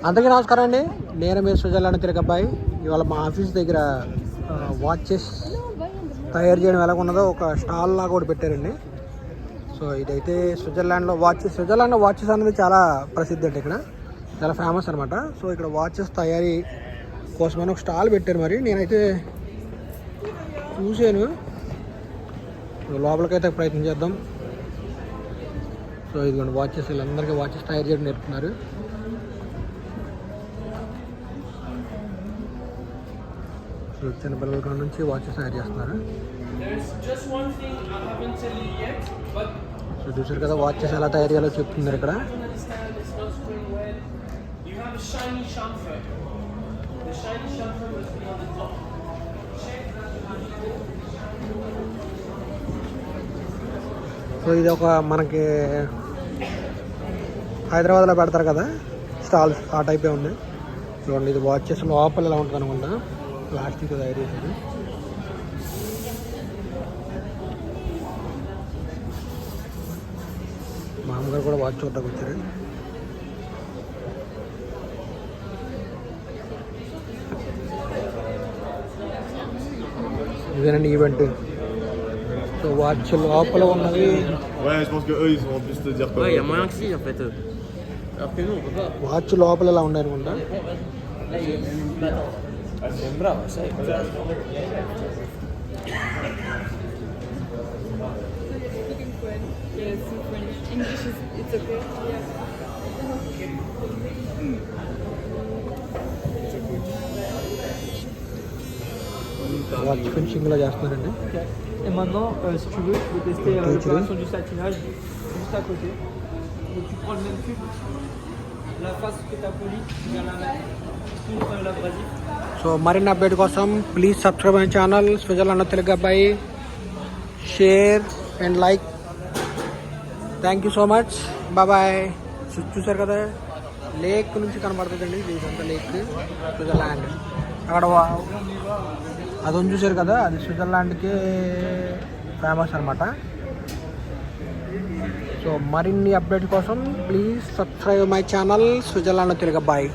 అందరికీ నమస్కారం అండి. నేను మీ స్విట్జర్లాండ్ తిరగబ్బాయి. ఇవాళ మా ఆఫీస్ దగ్గర వాచెస్ తయారు చేయడం ఎలా ఉన్నదో ఒక స్టాల్ లాగా కూడా పెట్టారండి. సో ఇదైతే స్విట్జర్లాండ్లో వాచెస్ అనేది చాలా ప్రసిద్ధి అండి. ఇక్కడ చాలా ఫేమస్ అనమాట. సో ఇక్కడ వాచెస్ తయారీ కోసమని ఒక స్టాల్ పెట్టారు. మరి నేనైతే చూశాను. లోపలికైతే ప్రయత్నం చేద్దాం. సో ఇదిగోండి వాచెస్, వీళ్ళందరికీ వాచెస్ తయారు చేయడం నేర్పుతున్నారు. చిన్న పిల్లల కాడ నుంచి వాచెస్ తయారు చేస్తున్నారు. సో చూసారు కదా వాచెస్ ఎలా తయారు చేయాలో చెప్తున్నారు ఇక్కడ. సో ఇది ఒక మనకి హైదరాబాద్లో పెడతారు కదా స్టాల్స్, ఆ టైపే ఉంది. చూడండి, ఇది వాచెస్ లోపల ఎలా ఉంటుంది అనుకుంటా, ప్లాస్టిక్ తయారు చేశారు. మామగారు కూడా వాచ్ చూడడానికి వచ్చారు. ఇదేనండి ఈవెంట్. సో వాచ్ లోపల ఉన్నది వాచ్ లోపల ఎలా ఉన్నాయి అనుకుంటా. వాచ్ ఫినిషింగ్ లో చేస్తున్నారండి. Et maintenant, si tu veux, tu peux tester l'opération du satinage juste à côté. Donc tu prends le même tube, la face que tu as polie, tu viens la mettre sur l'abrasif. So మరిన్ని update కోసం please subscribe my channel Switzerland Telugu అబ్బాయి. Share and like. Thank you so much. Bye. చూసారు కదా lake నుంచి కనబడుతుందండి. ఇదంతా lake Switzerland. అక్కడ అదొని చూసారు కదా, అది స్విట్జర్లాండ్కి ఫేమస్ అనమాట. సో మరిన్ని అప్డేట్ కోసం please subscribe my channel Switzerland Telugu అబ్బాయి.